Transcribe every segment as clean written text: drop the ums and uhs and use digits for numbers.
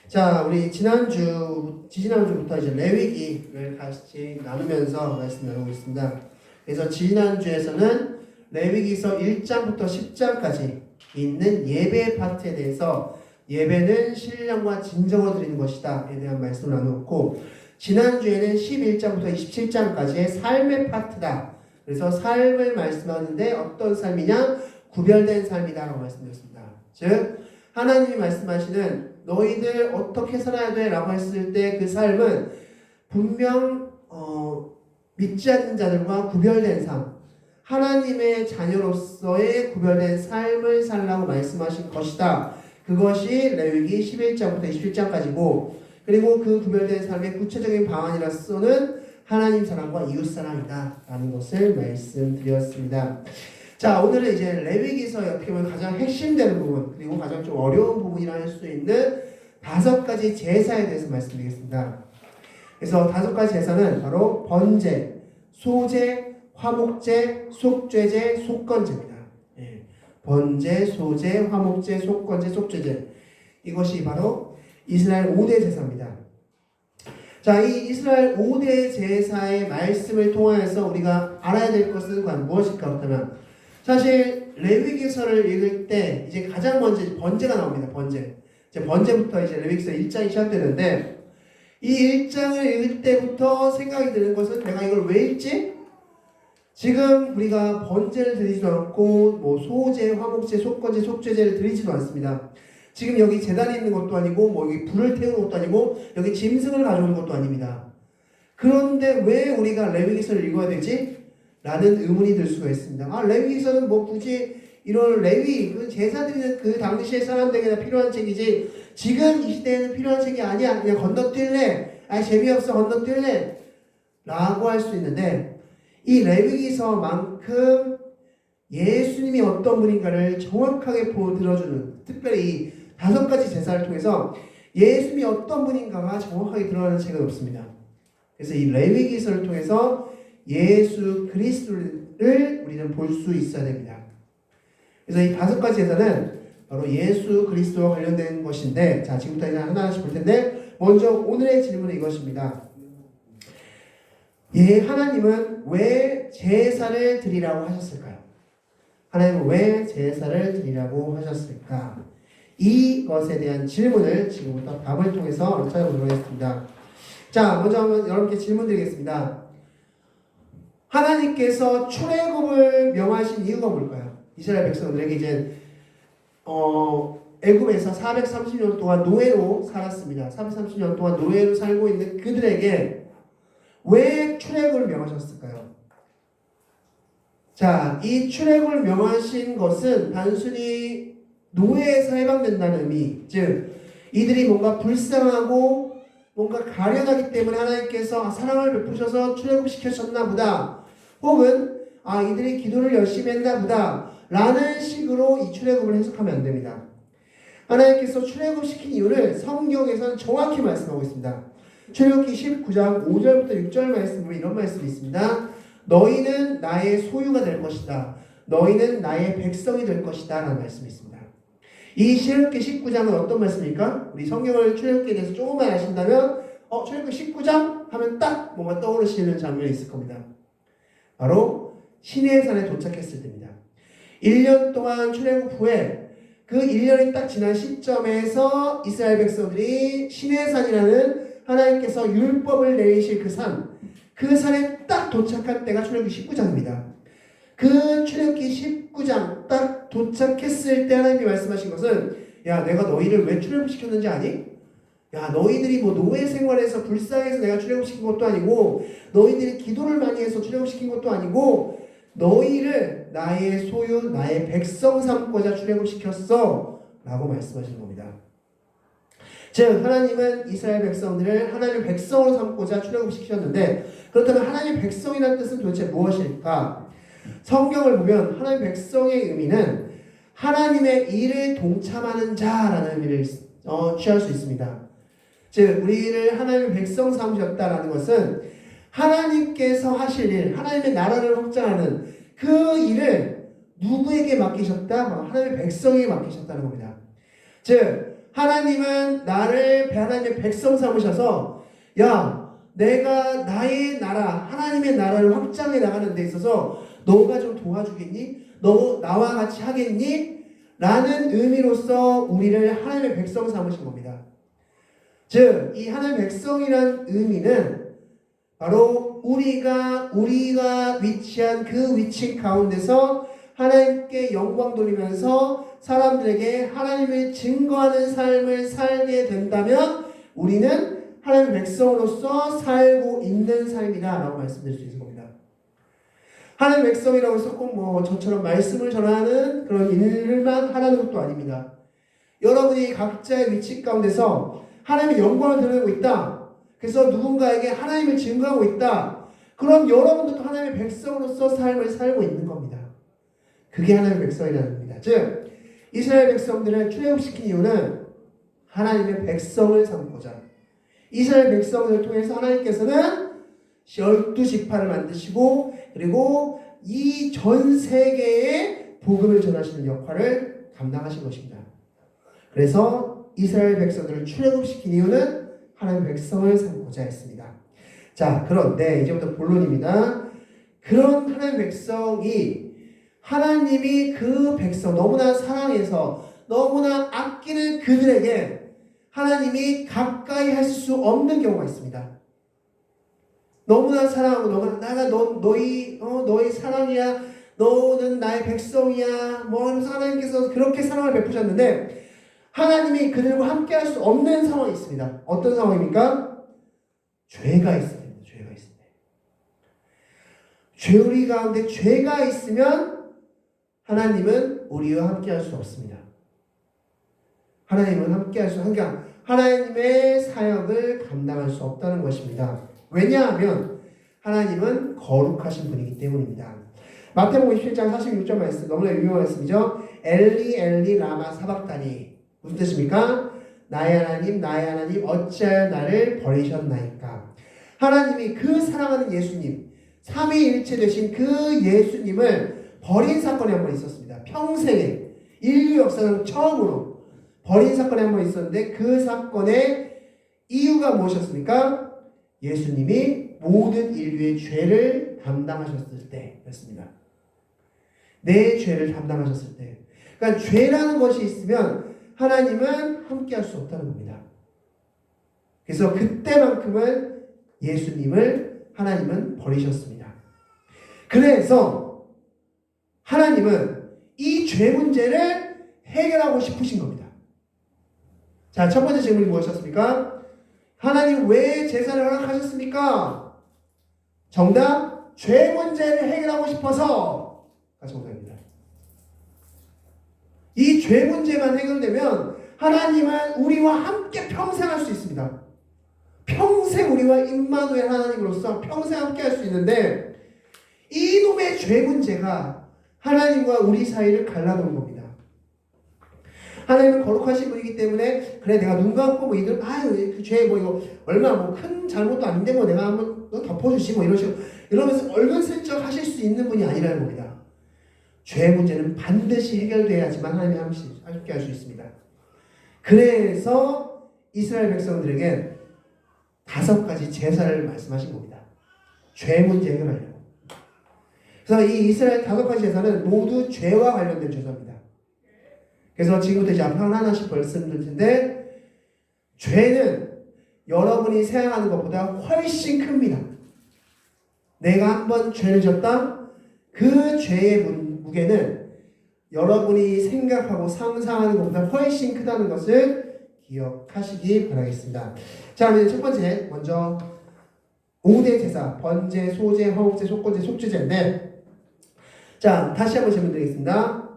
자, 우리 지지난주부터 이제 레위기를 같이 나누면서 말씀 나누고 있습니다. 그래서 지난주에서는 레위기서 1장부터 10장까지 있는 예배 파트에 대해서 예배는 신령과 진정으로 드리는 것이다에 대한 말씀을 나누었고, 지난주에는 11장부터 27장까지의 삶의 파트다. 그래서 삶을 말씀하는데 어떤 삶이냐? 구별된 삶이다라고 말씀드렸습니다. 즉, 하나님이 말씀하시는 너희들 어떻게 살아야 돼? 라고 했을 때 그 삶은 분명 믿지 않는 자들과 구별된 삶, 하나님의 자녀로서의 구별된 삶을 살라고 말씀하신 것이다. 그것이 레위기 11장부터 27장까지고, 그리고 그 구별된 삶의 구체적인 방안이라서는 하나님 사랑과 이웃 사랑이다 라는 것을 말씀드렸습니다. 자, 오늘은 이제 레위기서의 어떻게 보면 가장 핵심되는 부분, 그리고 가장 좀 어려운 부분이라 할 수 있는 5가지 제사에 대해서 말씀드리겠습니다. 그래서 5가지 제사는 바로 번제, 소제, 화목제, 속죄제, 속건제입니다. 예. 번제, 소제, 화목제, 속건제, 속죄제. 이것이 바로 이스라엘 5대 제사입니다. 자, 이 이스라엘 5대 제사의 말씀을 통하여서 우리가 알아야 될 것은 과연 무엇일까? 그렇다면 사실 레위기서를 읽을 때 이제 가장 먼저 번제가 나옵니다. 번제. 이제 번제부터 이제 레위기서 1장이 시작되는데, 이 1장을 읽을 때부터 생각이 드는 것은 내가 이걸 왜 읽지? 지금 우리가 번제를 드리지도 않고 뭐 소제, 화목제, 속건제, 속죄제를 드리지도 않습니다. 지금 여기 제단이 있는 것도 아니고 뭐 여기 불을 태우는 것도 아니고 여기 짐승을 가져오는 것도 아닙니다. 그런데 왜 우리가 레위기서를 읽어야 되지? 라는 의문이 들 수가 있습니다. 아, 레위기서는 뭐 굳이 이런 레위, 그 제사 드리는 그 당시의 사람들에게나 필요한 책이지 지금 이 시대에는 필요한 책이 아니야. 그냥 건너뛸래. 아, 재미없어. 건너뛸래. 라고 할 수 있는데, 이 레위기서만큼 예수님이 어떤 분인가를 정확하게 보여드려주는, 특별히 이 5가지 제사를 통해서 예수님이 어떤 분인가가 정확하게 드러나는 책은 없습니다. 그래서 이 레위기서를 통해서 예수 그리스도를 우리는 볼 수 있어야 됩니다. 그래서 이 5가지 제사는 바로 예수 그리스도와 관련된 것인데, 자, 지금부터 이제 하나씩 볼 텐데, 먼저 오늘의 질문은 이것입니다. 하나님은 왜 제사를 드리라고 하셨을까요? 하나님은 왜 제사를 드리라고 하셨을까? 이것에 대한 질문을 지금부터 답을 통해서 찾아보도록 하겠습니다. 자, 먼저 한번 여러분께 질문 드리겠습니다. 하나님께서 출애굽을 명하신 이유가 뭘까요? 이스라엘 백성들에게 이제 애굽에서 430년 동안 노예로 살았습니다. 430년 동안 노예로 살고 있는 그들에게 왜 출애굽을 명하셨을까요? 자, 이 출애굽을 명하신 것은 단순히 노예에서 해방된다는 의미, 즉 이들이 뭔가 불쌍하고 뭔가 가련하기 때문에 하나님께서 사랑을 베푸셔서 출애굽시켰나 보다, 혹은 이들이 기도를 열심히 했나 보다 라는 식으로 이 출애굽을 해석하면 안 됩니다. 하나님께서 출애굽시킨 이유를 성경에서는 정확히 말씀하고 있습니다. 출애굽기 19장 5절부터 6절 말씀으로 이런 말씀이 있습니다. 너희는 나의 소유가 될 것이다. 너희는 나의 백성이 될 것이다 라는 말씀이 있습니다. 이 출애굽기 19장은 어떤 말씀입니까? 우리 성경을 출애굽기에 대해서 조금만 아신다면 출애굽기 19장 하면 딱 뭔가 떠오르시는 장면이 있을 겁니다. 바로 시내산에 도착했을 때입니다. 1년 동안 출애굽 후에 그 1년이 딱 지난 시점에서 이스라엘 백성들이 시내산이라는 하나님께서 율법을 내리실 그 산에 딱 도착할 때가 출애굽기 19장입니다. 그 출애굽기 19장 딱 도착했을 때 하나님이 말씀하신 것은, 야, 내가 너희를 왜 출애굽시켰는지 아니? 야, 너희들이 뭐 노예 생활에서 불쌍해서 내가 출애굽시킨 것도 아니고, 너희들이 기도를 많이 해서 출애굽시킨 것도 아니고, 너희를 나의 소유, 나의 백성 삼고자 출애굽시켰어 라고 말씀하시는 겁니다. 즉, 하나님은 이스라엘 백성들을 하나님의 백성으로 삼고자 출애굽시켰는데, 그렇다면 하나님의 백성이라는 뜻은 도대체 무엇일까? 성경을 보면 하나님의 백성의 의미는 하나님의 일을 동참하는 자라는 의미를 취할 수 있습니다. 즉, 우리를 하나님의 백성 삼으셨다라는 것은 하나님께서 하실 일, 하나님의 나라를 확장하는 그 일을 누구에게 맡기셨다? 하나님의 백성에게 맡기셨다는 겁니다. 즉, 하나님은 하나님의 백성 삼으셔서 내가 나의 나라, 하나님의 나라를 확장해 나가는 데 있어서 너가 좀 도와주겠니? 너 나와 같이 하겠니? 라는 의미로서 우리를 하나님의 백성 삼으신 겁니다. 즉, 이 하나님의 백성이란 의미는 바로 우리가 위치한 그 위치 가운데서 하나님께 영광 돌리면서 사람들에게 하나님을 증거하는 삶을 살게 된다면 우리는 하나님의 백성으로서 살고 있는 삶이다 라고 말씀드릴 수 있는 겁니다. 하나님의 백성이라고 해서 꼭 저처럼 말씀을 전하는 그런 일만 하라는 것도 아닙니다. 여러분이 각자의 위치 가운데서 하나님의 영광을 드러내고 있다. 그래서 누군가에게 하나님을 증거하고 있다. 그럼 여러분도 또 하나님의 백성으로서 삶을 살고 있는 겁니다. 그게 하나님의 백성이라는 겁니다. 즉, 이스라엘 백성들을 출애굽시킨 이유는 하나님의 백성을 삼고자, 이스라엘 백성을 통해서 하나님께서는 12지파를 만드시고 그리고 이 전 세계에 복음을 전하시는 역할을 감당하신 것입니다. 그래서 이스라엘 백성들을 출애굽시킨 이유는 하나님의 백성을 삼고자 했습니다. 자, 그런데 이제부터 본론입니다. 그런 하나님의 백성이 하나님이 그 백성 너무나 사랑해서 너무나 아끼는 그들에게 하나님이 가까이 하실 수 없는 경우가 있습니다. 너무나 사랑하고 내가 너희 사랑이야, 너는 나의 백성이야, 하면서 하나님께서 그렇게 사랑을 베푸셨는데 하나님이 그들과 함께 할 수 없는 상황이 있습니다. 어떤 상황입니까? 죄가 있습니다. 죄가 있습니다. 우리 가운데 죄가 있으면 하나님은 우리와 함께 할 수 없습니다. 하나님은 함께 할 수, 하나님의 사역을 감당할 수 없다는 것입니다. 왜냐하면 하나님은 거룩하신 분이기 때문입니다. 마태복음 27장 46절 말씀, 너무나 유명한 말씀이죠. 엘리 엘리 라마 사박다니. 무슨 뜻입니까? 나의 하나님 어찌하여 나를 버리셨나이까. 하나님이 그 사랑하는 예수님, 삼위일체 되신 그 예수님을 버린 사건이 한 번 있었습니다. 평생에 인류 역사상 처음으로 버린 사건이 한 번 있었는데 그 사건의 이유가 무엇이었습니까? 예수님이 모든 인류의 죄를 담당하셨을 때였습니다. 내 죄를 담당하셨을 때. 그러니까 죄라는 것이 있으면 하나님은 함께할 수 없다는 겁니다. 그래서 그때만큼은 예수님을 하나님은 버리셨습니다. 그래서 하나님은 이 죄 문제를 해결하고 싶으신 겁니다. 자, 첫 번째 질문이 무엇이었습니까? 하나님 왜 제사를 허락하셨습니까? 정답, 죄 문제를 해결하고 싶어서 가 정답입니다. 이 죄 문제만 해결되면 하나님은 우리와 함께 평생 할 수 있습니다. 평생 우리와 임마누엘 하나님으로서 평생 함께 할 수 있는데 이놈의 죄 문제가 하나님과 우리 사이를 갈라놓은 겁니다. 하나님은 거룩하신 분이기 때문에 그래 내가 눈 감고 이들 그 죄 이거 얼마 큰 잘못도 아닌데 내가 한번 덮어주시 이런 식으로 이러면서 얼근슬쩍 하실 수 있는 분이 아니라는 겁니다. 죄 문제는 반드시 해결돼야지만 하나님이 함께 할 수 있습니다. 그래서 이스라엘 백성들에게 5가지 제사를 말씀하신 겁니다. 죄 문제 해결하려고. 그래서 이 이스라엘 5가지 제사는 모두 죄와 관련된 제사입니다. 그래서 지금부터 이제 앞으로 하나씩 말씀드릴 텐데 죄는 여러분이 생각하는 것보다 훨씬 큽니다. 내가 한번 죄를 졌다? 그 죄의 무게는 여러분이 생각하고 상상하는 것보다 훨씬 크다는 것을 기억하시기 바라겠습니다. 자, 그럼 첫 번째 먼저 5대 제사, 번제, 소제, 화목제, 속건제, 속죄제인데 자, 다시 한번 질문 드리겠습니다.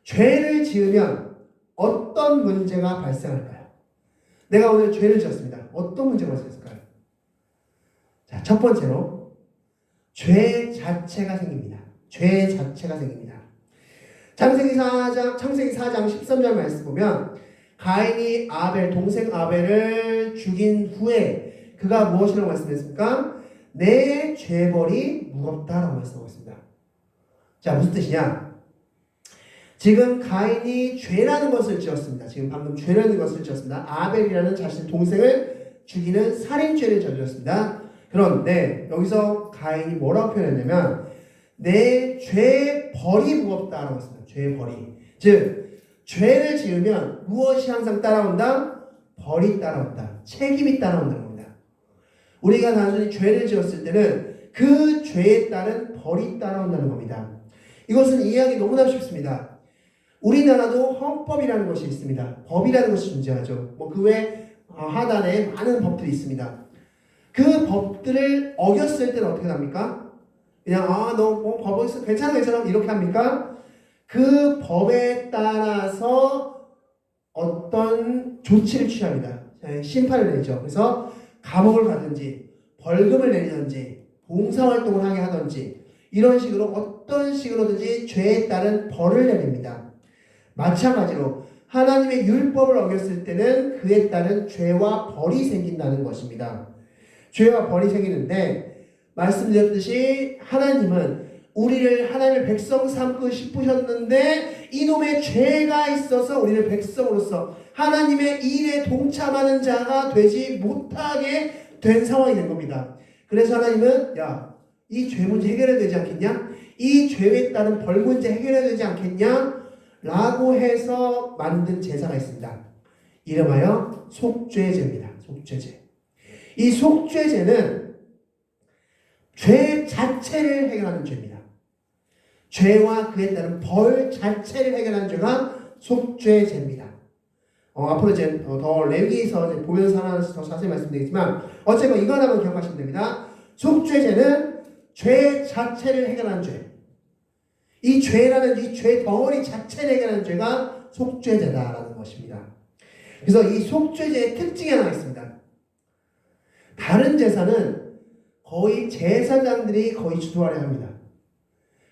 죄를 지으면 어떤 문제가 발생할까요? 내가 오늘 죄를 지었습니다. 어떤 문제가 발생했을까요? 자, 첫 번째로 죄 자체가 생깁니다. 죄 자체가 생깁니다. 창세기 4장 13절 말씀 보면 가인이 동생 아벨을 죽인 후에 그가 무엇이라고 말씀했습니까? 내 죄벌이 무겁다라고 말씀하고 있습니다. 자, 무슨 뜻이냐? 지금 가인이 죄라는 것을 지었습니다. 지금 방금 죄라는 것을 지었습니다. 아벨이라는 자신의 동생을 죽이는 살인죄를 저질렀습니다. 그런데 여기서 가인이 뭐라고 표현했냐면 내 죄 벌이 무겁다라고 했습니다. 죄 벌이. 즉 죄를 지으면 무엇이 항상 따라온다? 벌이 따라온다. 책임이 따라온다는 겁니다. 우리가 단순히 죄를 지었을 때는 그 죄에 따른 벌이 따라온다는 겁니다. 이것은 이해하기 너무나 쉽습니다. 우리나라도 헌법이라는 것이 있습니다. 법이라는 것이 존재하죠. 그 외 하단에 많은 법들이 있습니다. 그 법들을 어겼을 때는 어떻게 합니까? 그냥 너 법 어겼어 괜찮아 이렇게 합니까? 그 법에 따라서 어떤 조치를 취합니다. 심판을 내죠. 그래서 감옥을 가든지 벌금을 내리든지 봉사활동을 하게 하든지 이런 식으로 어떤 식으로든지 죄에 따른 벌을 내립니다. 마찬가지로 하나님의 율법을 어겼을 때는 그에 따른 죄와 벌이 생긴다는 것입니다. 죄와 벌이 생기는데 말씀드렸듯이 하나님은 우리를 하나님의 백성 삼고 싶으셨는데 이놈의 죄가 있어서 우리를 백성으로서 하나님의 일에 동참하는 자가 되지 못하게 된 상황이 된 겁니다. 그래서 하나님은 이 죄 문제 해결해야 되지 않겠냐? 이 죄에 따른 벌 문제 해결해야 되지 않겠냐? 라고 해서 만든 제사가 있습니다. 이름하여 속죄제입니다. 속죄제. 이 속죄제는 죄 자체를 해결하는 죄입니다. 죄와 그에 따른 벌 자체를 해결하는 죄가 속죄제입니다. 앞으로 이제 더 레위기에서 보면서 하나 더 자세히 말씀드리겠지만 어쨌든 이거 하나만 기억하시면 됩니다. 속죄제는 죄 자체를 해결하는 죄. 이 죄라는 이 죄 덩어리 자체를 해결하는 죄가 속죄제다라는 것입니다. 그래서 이 속죄제의 특징이 하나 있습니다. 다른 제사는 거의 제사장들이 거의 주도하려 합니다.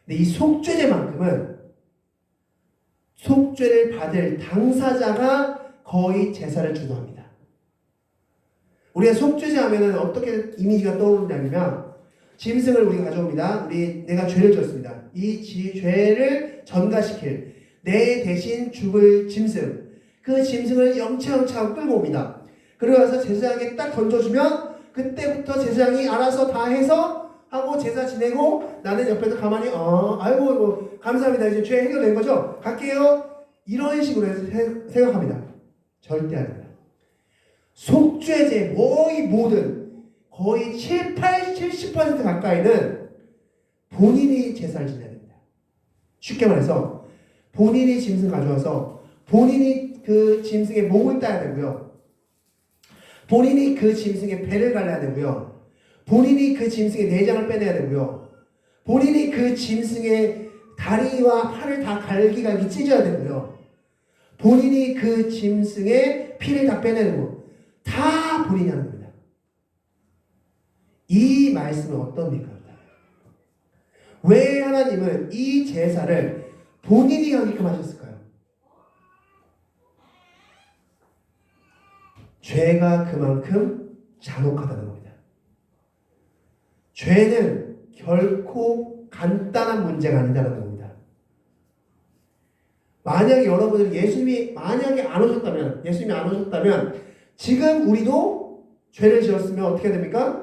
근데 이 속죄제만큼은 속죄를 받을 당사자가 거의 제사를 주도합니다. 우리가 속죄제 하면은 어떻게 이미지가 떠오르냐면 짐승을 우리가 가져옵니다. 내가 죄를 지었습니다. 이 죄를 전가시킬 내 대신 죽을 짐승, 그 짐승을 영차영차 끌고 옵니다. 그리고 와서 제사장에게 딱 던져주면 그때부터 제사장이 알아서 다 해서 하고 제사 지내고 나는 옆에서 가만히 아이고 감사합니다. 이제 죄 해결된 거죠? 갈게요. 이런 식으로 해서 생각합니다. 절대 아닙니다. 속죄제 거의 70% 가까이는 본인이 제사를 지내야 됩니다. 쉽게 말해서 본인이 짐승 가져와서 본인이 그 짐승의 목을 따야 되고요. 본인이 그 짐승의 배를 갈라야 되고요. 본인이 그 짐승의 내장을 빼내야 되고요. 본인이 그 짐승의 다리와 팔을 다 갈기갈기 찢어야 되고요. 본인이 그 짐승의 피를 다 빼내고 다 본인이 하는 겁니다. 이 말씀은 어떻습니까? 왜 하나님은 이 제사를 본인이 하게끔 하셨을까요? 죄가 그만큼 잔혹하다는 겁니다. 죄는 결코 간단한 문제가 아니다라는 겁니다. 만약에 여러분들 예수님이 안 오셨다면 지금 우리도 죄를 지었으면 어떻게 됩니까?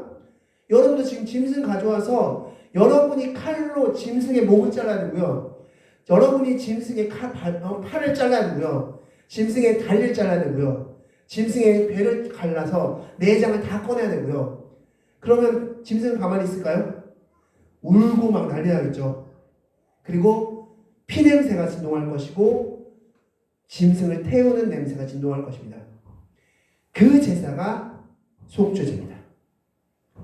여러분도 지금 짐승 가져와서 여러분이 칼로 짐승의 목을 잘라야 되고요. 여러분이 짐승의 팔을 잘라야 되고요. 짐승의 다리를 잘라야 되고요. 짐승의 배를 갈라서 내장을 다 꺼내야 되고요. 그러면 짐승은 가만히 있을까요? 울고 막 난리 나겠죠. 그리고 피냄새가 진동할 것이고 짐승을 태우는 냄새가 진동할 것입니다. 그 제사가 속죄제입니다.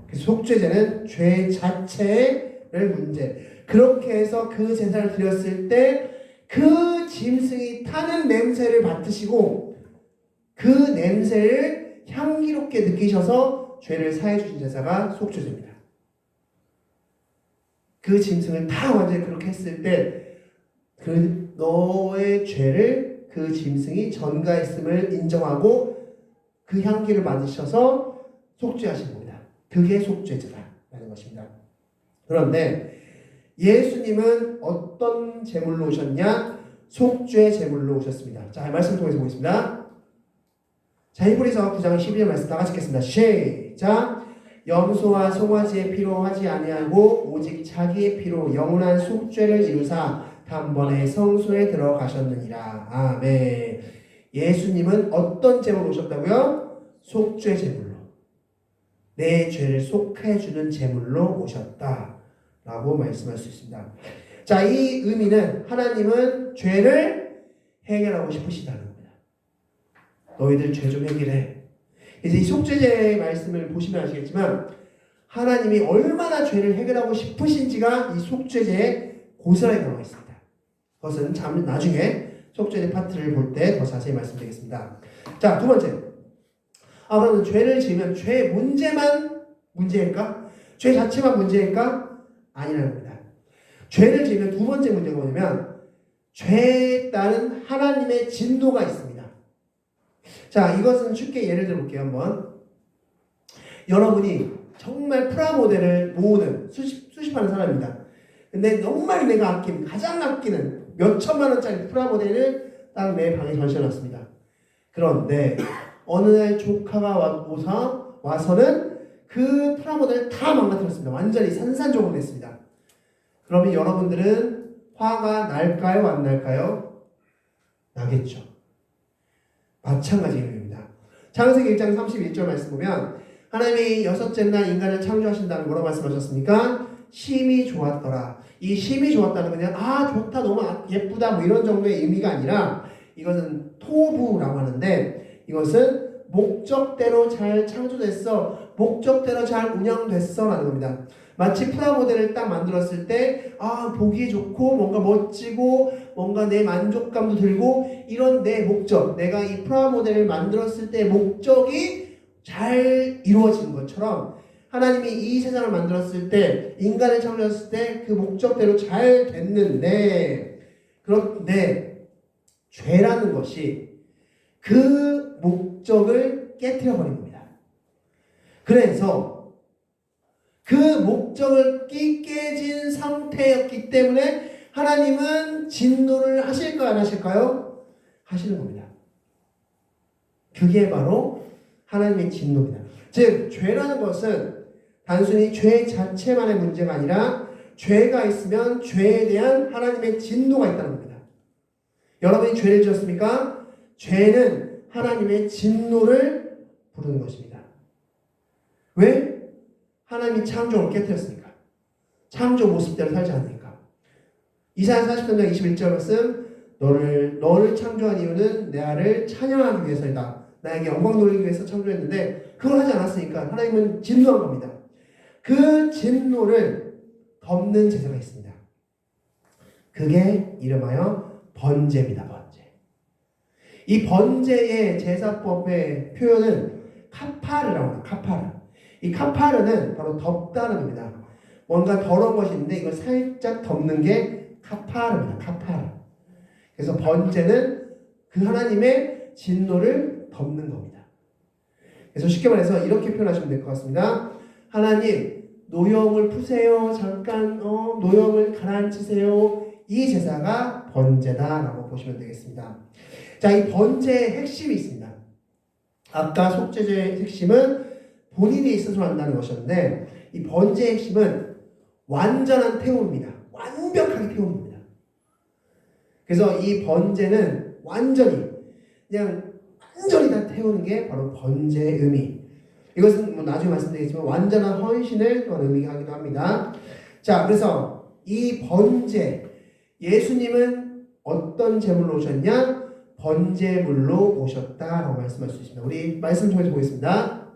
그 속죄제는 죄 자체를 문제. 그렇게 해서 그 제사를 드렸을 때 그 짐승이 타는 냄새를 맡으시고 그 냄새를 향기롭게 느끼셔서 죄를 사해 주신 제사가 속죄제입니다. 그 짐승을 다 완전히 그렇게 했을 때 그 너의 죄를 그 짐승이 전가했음을 인정하고 그 향기를 맡으셔서 속죄하신 겁니다. 그게 속죄제다라는 것입니다. 그런데 예수님은 어떤 제물로 오셨냐? 속죄 제물로 오셨습니다. 자, 말씀 통해서 보겠습니다. 자, 히브리서 9장 12절 말씀 다 같이 읽겠습니다. 시작. 염소와 송아지의 피로 하지 아니하고 오직 자기의 피로 영원한 속죄를 이루사 단번에 성소에 들어가셨느니라. 아멘. 예수님은 어떤 제물로 오셨다고요? 속죄 제물로. 내 죄를 속해주는 제물로 오셨다라고 말씀할 수 있습니다. 자, 이 의미는 하나님은 죄를 해결하고 싶으시다는 겁니다. 너희들 죄 좀 해결해. 이제 이 속죄제의 말씀을 보시면 아시겠지만 하나님이 얼마나 죄를 해결하고 싶으신지가 이 속죄제에 고스란히 나와 있습니다. 그것은 잠 나중에 속죄제 파트를 볼 때 더 자세히 말씀드리겠습니다. 자, 두 번째. 그러면 죄를 지으면 죄 문제만 문제일까? 죄 자체만 문제일까? 아니라는 겁니다. 죄를 지으면 두 번째 문제가 뭐냐면 죄에 따른 하나님의 진노가 있습니다. 자, 이것은 쉽게 예를 들어 볼게요. 한번. 여러분이 정말 프라모델을 모으는 수집하는 사람입니다. 근데 정말 내가 가장 아끼는 몇 천만 원짜리 프라모델을 딱 내 방에 전시해놨습니다. 그런데 어느 날 조카가 와서는 그 프라모델을 다 망가뜨렸습니다. 완전히 산산조각 냈습니다. 그러면 여러분들은 화가 날까요? 안 날까요? 나겠죠. 마찬가지 의미입니다. 창세기 1장 31절 말씀 보면 하나님이 여섯째 날 인간을 창조하신 다음에 뭐라고 말씀하셨습니까? 심히 좋았더라. 이 심히 좋았다는 건 그냥 좋다, 너무 예쁘다 뭐 이런 정도의 의미가 아니라 이것은 토부라고 하는데 이것은 목적대로 잘 창조됐어, 목적대로 잘 운영됐어 라는 겁니다. 마치 프라모델을 딱 만들었을 때 보기 좋고 뭔가 멋지고 뭔가 내 만족감도 들고 이런 내 목적, 내가 이 프라모델을 만들었을 때 목적이 잘 이루어진 것처럼 하나님이 이 세상을 만들었을 때 인간을 창조했을 때 그 목적대로 잘 됐는데 그런데 죄라는 것이 그 목적을 깨트려버린 겁니다. 그래서 그 목적을 깨진 상태였기 때문에 하나님은 진노를 하실까요? 안 하실까요? 하시는 겁니다. 그게 바로 하나님의 진노입니다. 즉 죄라는 것은 단순히 죄 자체만의 문제가 아니라 죄가 있으면 죄에 대한 하나님의 진노가 있다는 겁니다. 여러분이 죄를 지었습니까? 죄는 하나님의 진노를 부르는 것입니다. 왜? 하나님이 창조를 깨뜨렸으니까. 창조 모습대로 살지 않으니까. 이사야 43장 21절 말씀, 너를 창조한 이유는 나를 찬양하기 위해서이다. 나에게 영광 돌리기 위해서 창조했는데 그걸 하지 않았으니까 하나님은 진노한 겁니다. 그 진노를 덮는 제사가 있습니다. 그게 이름하여 번제입니다. 번제. 이 번제의 제사법의 표현은 카파르라고 합니다. 카파르. 이 카파르는 바로 덮다는 겁니다. 뭔가 더러운 것이 있는데 이걸 살짝 덮는 게 카파르입니다. 카파르. 그래서 번제는 그 하나님의 진노를 덮는 겁니다. 그래서 쉽게 말해서 이렇게 표현하시면 될 것 같습니다. 하나님, 노염을 푸세요. 잠깐 노염을 가라앉히세요. 이 제사가 번제다라고 보시면 되겠습니다. 자, 이 번제의 핵심이 있습니다. 아까 속죄제의 핵심은 본인이 스스로 한다는 것이었는데 이 번제의 핵심은 완전한 태움입니다. 완벽하게 태움입니다. 그래서 이 번제는 완전히 다 태우는 게 바로 번제의 의미. 이것은 뭐 나중에 말씀드리겠지만 완전한 헌신을 또 의미하기도 합니다. 자, 그래서 이 번제, 예수님은 어떤 제물로 오셨냐? 번제물로 오셨다라고 말씀할 수 있습니다. 우리 말씀 통해서 보겠습니다.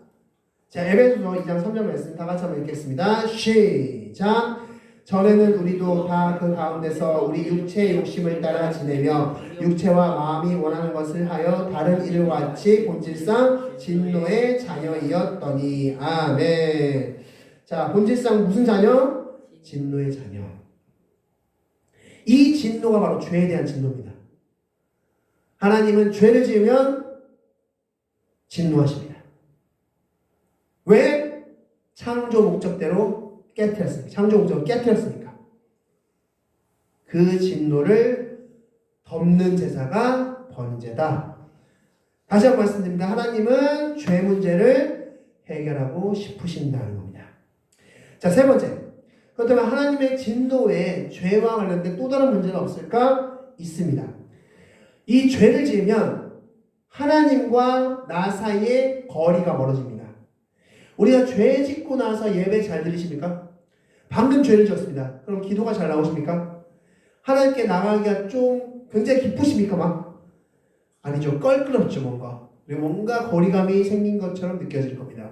자, 에베소서 2장 3절 말씀 다 같이 한번 읽겠습니다. 시작. 전에는 우리도 다 그 가운데서 우리 육체의 욕심을 따라 지내며 육체와 마음이 원하는 것을 하여 다른 이들과 같이 본질상 진노의 자녀이었더니. 아멘. 자, 본질상 무슨 자녀? 진노의 자녀. 이 진노가 바로 죄에 대한 진노입니다. 하나님은 죄를 지으면 진노하십니다. 왜? 창조 목적대로 깨뜨렸으니까. 창조 목적을 깨뜨렸으니까. 그 진노를 덮는 제사가 번제다. 다시 한번 말씀드립니다. 하나님은 죄 문제를 해결하고 싶으신다는 겁니다. 자, 세 번째. 그렇다면 하나님의 진노에 죄와 관련된 또 다른 문제가 없을까? 있습니다. 이 죄를 지으면 하나님과 나 사이에 거리가 멀어집니다. 우리가 죄 짓고 나서 예배 잘 들리십니까? 방금 죄를 지었습니다. 그럼 기도가 잘 나오십니까? 하나님께 나가기가 좀 굉장히 기쁘십니까? 막? 아니죠. 껄끄럽죠, 뭔가. 그리고 뭔가 거리감이 생긴 것처럼 느껴질 겁니다.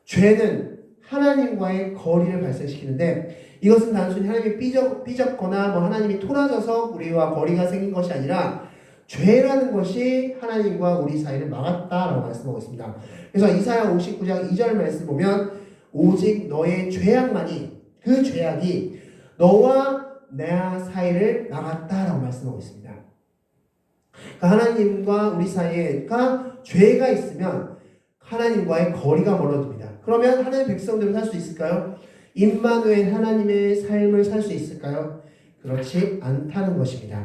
죄는 하나님과의 거리를 발생시키는데 이것은 단순히 하나님이 삐졌거나 뭐 하나님이 토라져서 우리와 거리가 생긴 것이 아니라 죄라는 것이 하나님과 우리 사이를 막았다라고 말씀하고 있습니다. 그래서 이사야 59장 2절 말씀 보면 오직 너의 죄악만이 그 죄악이 너와 내 사이를 막았다라고 말씀하고 있습니다. 그러니까 하나님과 우리 사이에가 죄가 있으면 하나님과의 거리가 멀어집니다. 그러면 하나님의 백성들은 살 수 있을까요? 임마누엘 하나님의 삶을 살 수 있을까요? 그렇지 않다는 것입니다.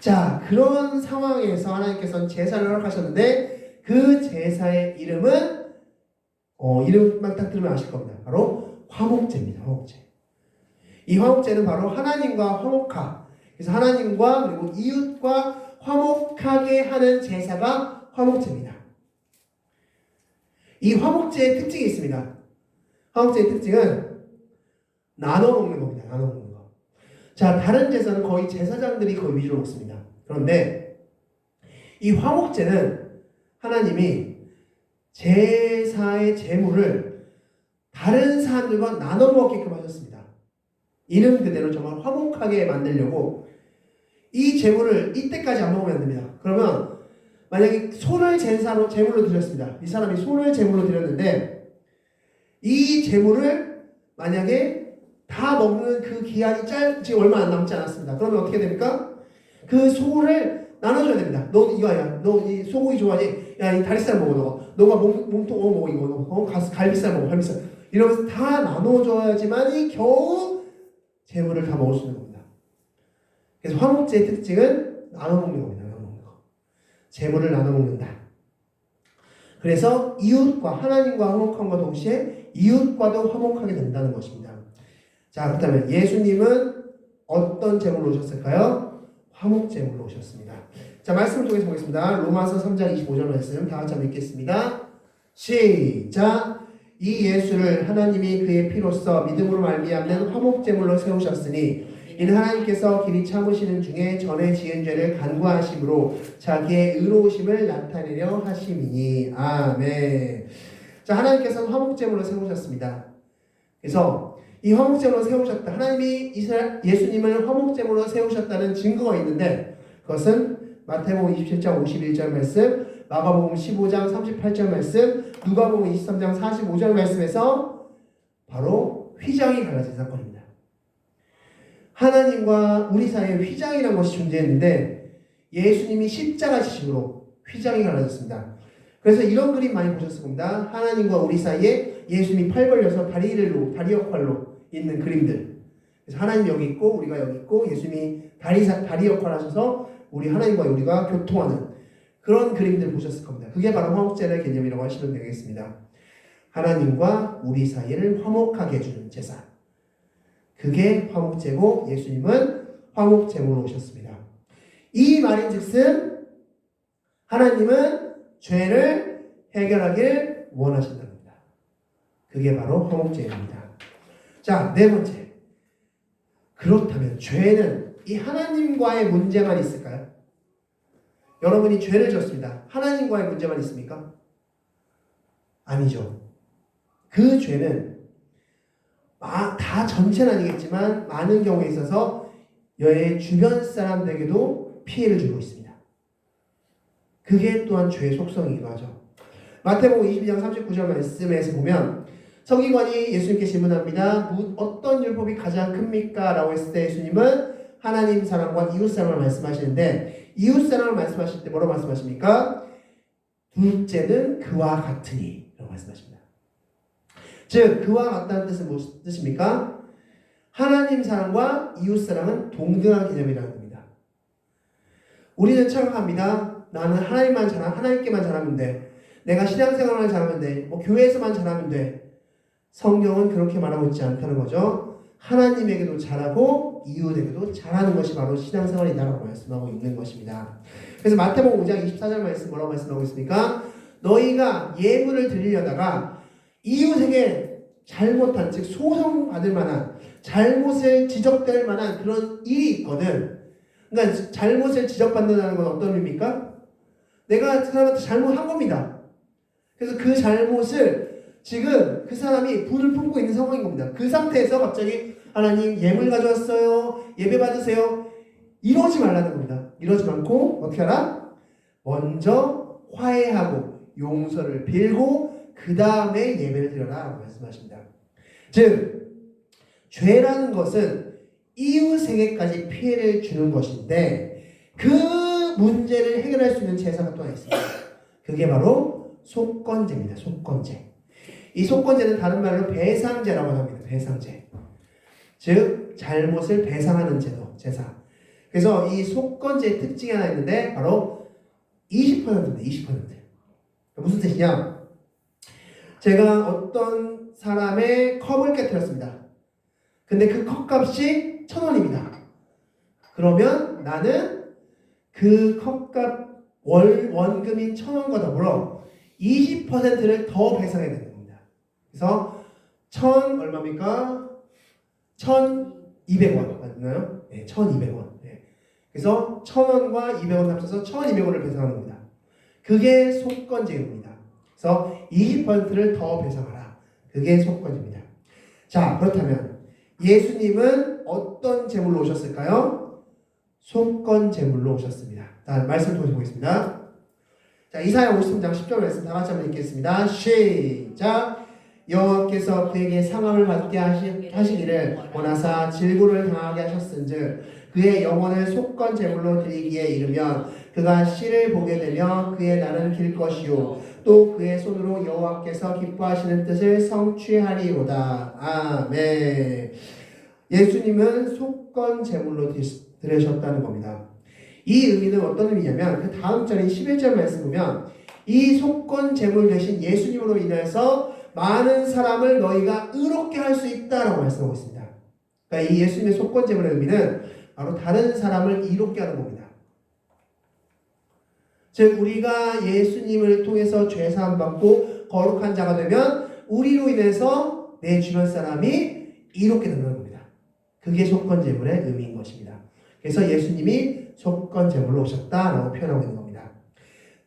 자, 그런 상황에서 하나님께서는 제사를 허락하셨는데 그 제사의 이름은 이름만 딱 들으면 아실 겁니다. 바로 화목제입니다. 화목제. 이 화목제는 바로 하나님과 화목하, 그래서 하나님과 그리고 이웃과 화목하게 하는 제사가 화목제입니다. 이 화목제의 특징이 있습니다. 화목제의 특징은 나눠 먹는 겁니다. 나눠 먹는 거. 자, 다른 제사는 거의 제사장들이 거의 위주로 먹습니다. 그런데 이 화목제는 하나님이 제사의 제물을 다른 사람들과 나눠 먹게끔 하셨습니다. 이름 그대로 정말 화목하게 만들려고 이 제물을 이때까지 안 먹으면 안 됩니다. 그러면 만약에 소를 제사로 제물로 드렸습니다. 이 사람이 소를 제물로 드렸는데 이 제물을 만약에 다 먹는 그 기한이 지금 얼마 안 남지 않았습니다. 그러면 어떻게 됩니까? 그 소를 나눠줘야 됩니다. 너 이거 아니야. 너 이 소고기 좋아하지? 야, 이 다리살 먹어. 너가 몸통 먹어 이거. 갈비살 먹어. 갈비살. 이러면서 다 나눠줘야지만이 겨우 제물을 다 먹을 수 있는 겁니다. 그래서 화목제의 특징은 나눠 먹는 겁니다. 제물을 나눠 먹는다. 그래서 이웃과 하나님과 화목함과 동시에 이웃과도 화목하게 된다는 것입니다. 자, 그렇다면 예수님은 어떤 제물로 오셨을까요? 화목제물로 오셨습니다. 자, 말씀을 통해서 보겠습니다. 로마서 3장 25절 말씀 다 같이 읽겠습니다. 시작. 이 예수를 하나님이 그의 피로써 믿음으로 말미암는 화목제물로 세우셨으니 이는 하나님께서 길이 참으시는 중에 전에 지은 죄를 간구하심으로 자기의 의로우심을 나타내려 하심이니. 아멘. 자, 하나님께서는 화목제물로 세우셨습니다. 그래서 이 화목제물로 세우셨다. 하나님이 예수님을 화목제물로 세우셨다는 증거가 있는데 그것은 마태복음 27장 51절 말씀, 마가복음 15장 38절 말씀, 누가복음 23장 45절 말씀에서 바로 휘장이 갈라진 사건입니다. 하나님과 우리 사이에 휘장이라는 것이 존재했는데 예수님이 십자가 지심으로 휘장이 갈라졌습니다. 그래서 이런 그림 많이 보셨을 겁니다. 하나님과 우리 사이에 예수님이 팔 벌려서 다리 역할로 있는 그림들. 그래서 하나님 여기 있고 우리가 여기 있고 예수님이 다리 역할을 하셔서 하나님과 우리가 교통하는 그런 그림들 보셨을 겁니다. 그게 바로 화목제의 개념이라고 하시면 되겠습니다. 하나님과 우리 사이를 화목하게 해주는 제사. 그게 화목제고 예수님은 화목제물로 오셨습니다. 이 말인즉슨 하나님은 죄를 해결하길 원하신답니다. 그게 바로 화목제입니다. 자, 네 번째. 그렇다면 죄는 이 하나님과의 문제만 있을까요? 여러분이 죄를 지었습니다. 하나님과의 문제만 있습니까? 아니죠. 그 죄는 다 전체는 아니겠지만 많은 경우에 있어서 여의 주변 사람들에게도 피해를 주고 있습니다. 그게 또한 죄의 속성이기도 하죠. 마태복음 22장 39절 말씀에서 보면 서기관이 예수님께 질문합니다. 어떤 율법이 가장 큽니까? 라고 했을 때 예수님은 하나님 사랑과 이웃 사랑을 말씀하시는데 이웃 사랑을 말씀하실 때 뭐라고 말씀하십니까? 둘째는 그와 같으니 라고 말씀하십니다. 즉 그와 같다는 뜻은 무슨 뜻입니까? 하나님 사랑과 이웃 사랑은 동등한 개념이라는 겁니다. 우리는 착각합니다. 나는 하나님께만 잘하면 돼. 내가 신앙생활을 잘하면 돼. 뭐 교회에서만 잘하면 돼. 성경은 그렇게 말하고 있지 않다는 거죠. 하나님에게도 잘하고 이웃에게도 잘하는 것이 바로 신앙생활이다라고 말씀하고 있는 것입니다. 그래서 마태복음 5장 24절 말씀 뭐라고 말씀하고 있습니까? 너희가 예물을 드리려다가 이웃에게 잘못한, 즉 소송받을 만한, 잘못을 지적될 만한 그런 일이 있거든. 그러니까 잘못을 지적받는다는 건 어떤 의미입니까? 내가 그 사람한테 잘못한 겁니다. 그래서 그 잘못을 지금 그 사람이 분을 품고 있는 상황인 겁니다. 그 상태에서 갑자기 하나님 예물 가져왔어요. 예배 받으세요. 이러지 말라는 겁니다. 이러지 않고 어떻게 하라? 먼저 화해하고 용서를 빌고 그 다음에 예배를 드려라 라고 말씀하십니다. 즉 죄라는 것은 이웃에게까지 피해를 주는 것인데 그 문제를 해결할 수 있는 제사가 또 하나 있습니다. 그게 바로 속건제입니다. 속건제. 이 속건제는 다른 말로 배상제라고 합니다. 배상제. 즉 잘못을 배상하는 제도, 제사. 그래서 이 속건제의 특징이 하나 있는데 바로 20%입니다. 20%. 무슨 뜻이냐? 제가 어떤 사람의 컵을 깨뜨렸습니다. 근데 그 컵값이 1,000원입니다. 그러면 나는 그 컵값 원금인 1,000원과 더불어 20%를 더 배상해야 되는 겁니다. 그래서 1,000 얼마입니까? 1,200원 맞나요? 네, 1,200원. 네. 그래서 1,000원과 200원 합쳐서 1,200원을 배상하는 겁니다. 그게 속건제입니다. 그래서 20%를 더 배상하라. 그게 속건제입니다. 자, 그렇다면 예수님은 어떤 제물로 오셨을까요? 속건 제물로 오셨습니다. 자, 말씀 통해서 보겠습니다. 자, 이사야 53장 10절 말씀 다 같이 한번 읽겠습니다. 시작. 여호와께서 그에게 상함을 받게 하시기를 원하사 질고를 당하게 하셨은즉 그의 영혼을 속건 제물로 드리기에 이르면 그가 씨를 보게 되며 그의 날은 길 것이요 또 그의 손으로 여호와께서 기뻐하시는 뜻을 성취하리로다. 아멘. 예수님은 속건 제물로 드리셨다는 겁니다. 이 의미는 어떤 의미냐면 그 다음 절인 11절 말씀 보면 이 속건 제물 대신 예수님으로 인해서 많은 사람을 너희가 의롭게 할 수 있다라고 말씀하고 있습니다. 그러니까 이 예수님의 속건 제물의 의미는 바로 다른 사람을 의롭게 하는 겁니다. 즉 우리가 예수님을 통해서 죄사함 받고 거룩한 자가 되면 우리로 인해서 내 주변 사람이 의롭게 된다는 겁니다. 그게 속건 제물의 의미인 것입니다. 그래서 예수님이 속건 제물로 오셨다라고 표현하고 있는 겁니다.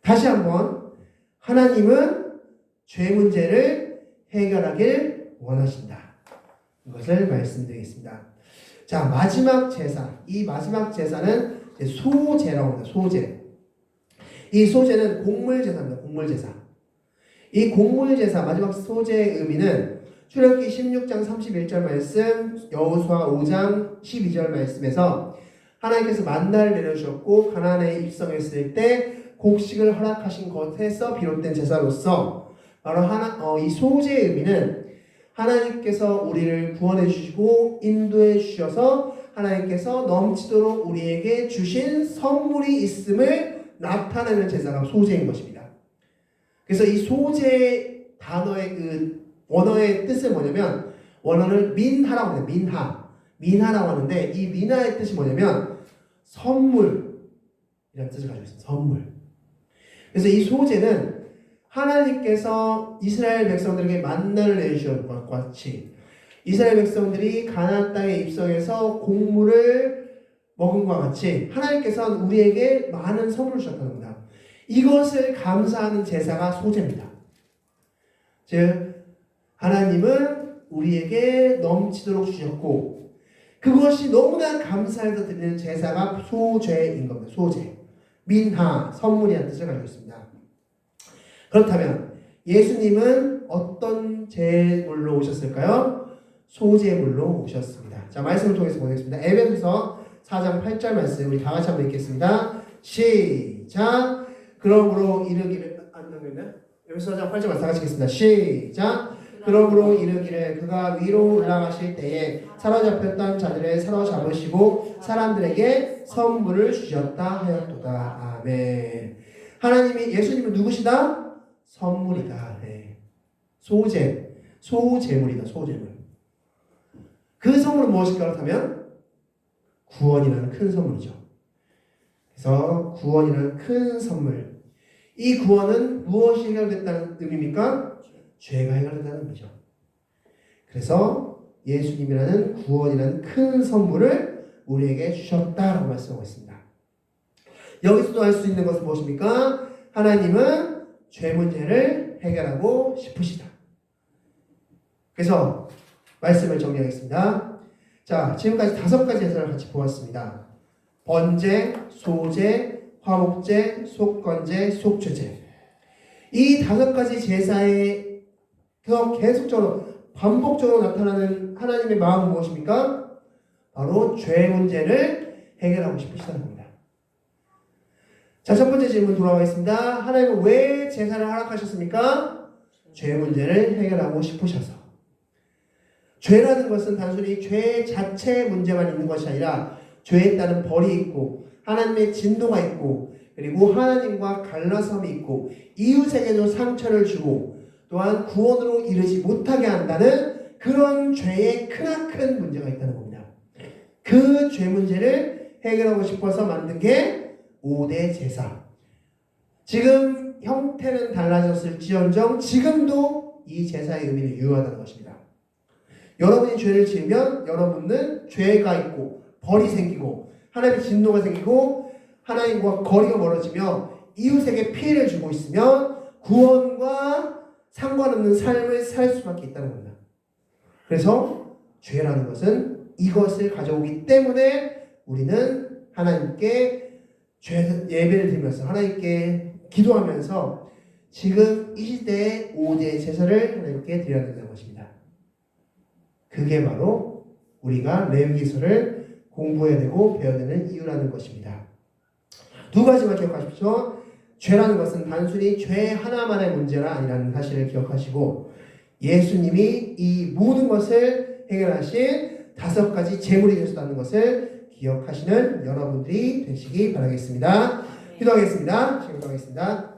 다시 한번 하나님은 죄 문제를 해결하길 원하신다. 이것을 말씀드리겠습니다. 자, 마지막 제사. 이 마지막 제사는 소제라고 합니다. 소제. 이 소제는 곡물제사입니다. 곡물제사. 이 곡물제사 마지막 소제의 의미는 출애굽기 16장 31절 말씀, 여호수아 5장 12절 말씀에서 하나님께서 만나를 내려주셨고 가나안에 입성했을 때 곡식을 허락하신 것에서 비롯된 제사로서 바로 이 소제의 의미는 하나님께서 우리를 구원해 주시고 인도해 주셔서 하나님께서 넘치도록 우리에게 주신 선물이 있음을 나타내는 제사가 소제인 것입니다. 그래서 이 소제 단어의 그 원어의 뜻은 뭐냐면 원어를 민하라고 해요. 민하라고 하는데 이 민하의 뜻이 뭐냐면 선물이라는 뜻을 가지고 있습니다. 선물. 그래서 이 소제는 하나님께서 이스라엘 백성들에게 만나를 내주신 것과 같이 이스라엘 백성들이 가나안 땅에 입성해서 곡물을 먹은 것과 같이 하나님께서는 우리에게 많은 선물을 주셨다는 겁니다. 이것을 감사하는 제사가 소제입니다. 즉 하나님은 우리에게 넘치도록 주셨고 그것이 너무나 감사해서 드리는 제사가 소제인 겁니다. 소제. 민하, 선물이라는 뜻을 가지고 있습니다. 그렇다면 예수님은 어떤 제물로 오셨을까요? 소제물로 오셨습니다. 자, 말씀을 통해서 보겠습니다. 에베소서 4장 8절 말씀 우리 다 같이 한번 읽겠습니다. 시작. 그러므로 이르기를 안 나오겠나요? 에베소서 4장 8절 말씀 다 같이 읽겠습니다. 시작. 그러므로 이르기를 그가 위로 올라가실 때에 사로잡혔던 자들을 사로잡으시고 사람들에게 선물을 주셨다 하였도다. 아멘. 하나님이 예수님은 누구시다? 선물이다. 네. 소재물이다. 소재물. 그 선물은 무엇일까 그렇다면 구원이라는 큰 선물이죠. 그래서 구원이라는 큰 선물. 이 구원은 무엇이 해결됐다는 의미입니까? 죄가 해결된다는 의미죠. 그래서 예수님이라는 구원이라는 큰 선물을 우리에게 주셨다라고 말씀하고 있습니다. 여기서도 알 수 있는 것은 무엇입니까? 하나님은 죄 문제를 해결하고 싶으시다. 그래서 말씀을 정리하겠습니다. 자, 지금까지 5가지 제사를 같이 보았습니다. 번제, 소제, 화목제, 속건제, 속죄제. 이 5가지 제사에 계속적으로 반복적으로 나타나는 하나님의 마음은 무엇입니까? 바로 죄 문제를 해결하고 싶으시다는 겁니다. 자, 첫 번째 질문 돌아가겠습니다. 하나님은 왜 제사를 허락하셨습니까? 죄 문제를 해결하고 싶으셔서. 죄라는 것은 단순히 죄 자체의 문제만 있는 것이 아니라 죄에 따른 벌이 있고 하나님의 진노가 있고 그리고 하나님과 갈라섬이 있고 이웃에게도 상처를 주고 또한 구원으로 이르지 못하게 한다는 그런 죄의 크나큰 문제가 있다는 겁니다. 그 죄 문제를 해결하고 싶어서 만든 게 5대 제사. 지금 형태는 달라졌을지언정 지금도 이 제사의 의미는 유효하다는 것입니다. 여러분이 죄를 지으면 여러분은 죄가 있고 벌이 생기고 하나님의 진노가 생기고 하나님과 거리가 멀어지며 이웃에게 피해를 주고 있으면 구원과 상관없는 삶을 살 수밖에 있다는 겁니다. 그래서 죄라는 것은 이것을 가져오기 때문에 우리는 하나님께 예배를 드리면서 하나님께 기도하면서 지금 이 시대에 5대 제사를 하나님께 드려야 된다는 것입니다. 그게 바로 우리가 레위기서를 공부해야 되고 배워야 되는 이유라는 것입니다. 2가지만 기억하십시오. 죄라는 것은 단순히 죄 하나만의 문제가 아니라는 사실을 기억하시고 예수님이 이 모든 것을 해결하신 5가지 제물이 되셨다는 것을 기억하시는 여러분들이 되시기 바라겠습니다. 기도하겠습니다. 기도하겠습니다.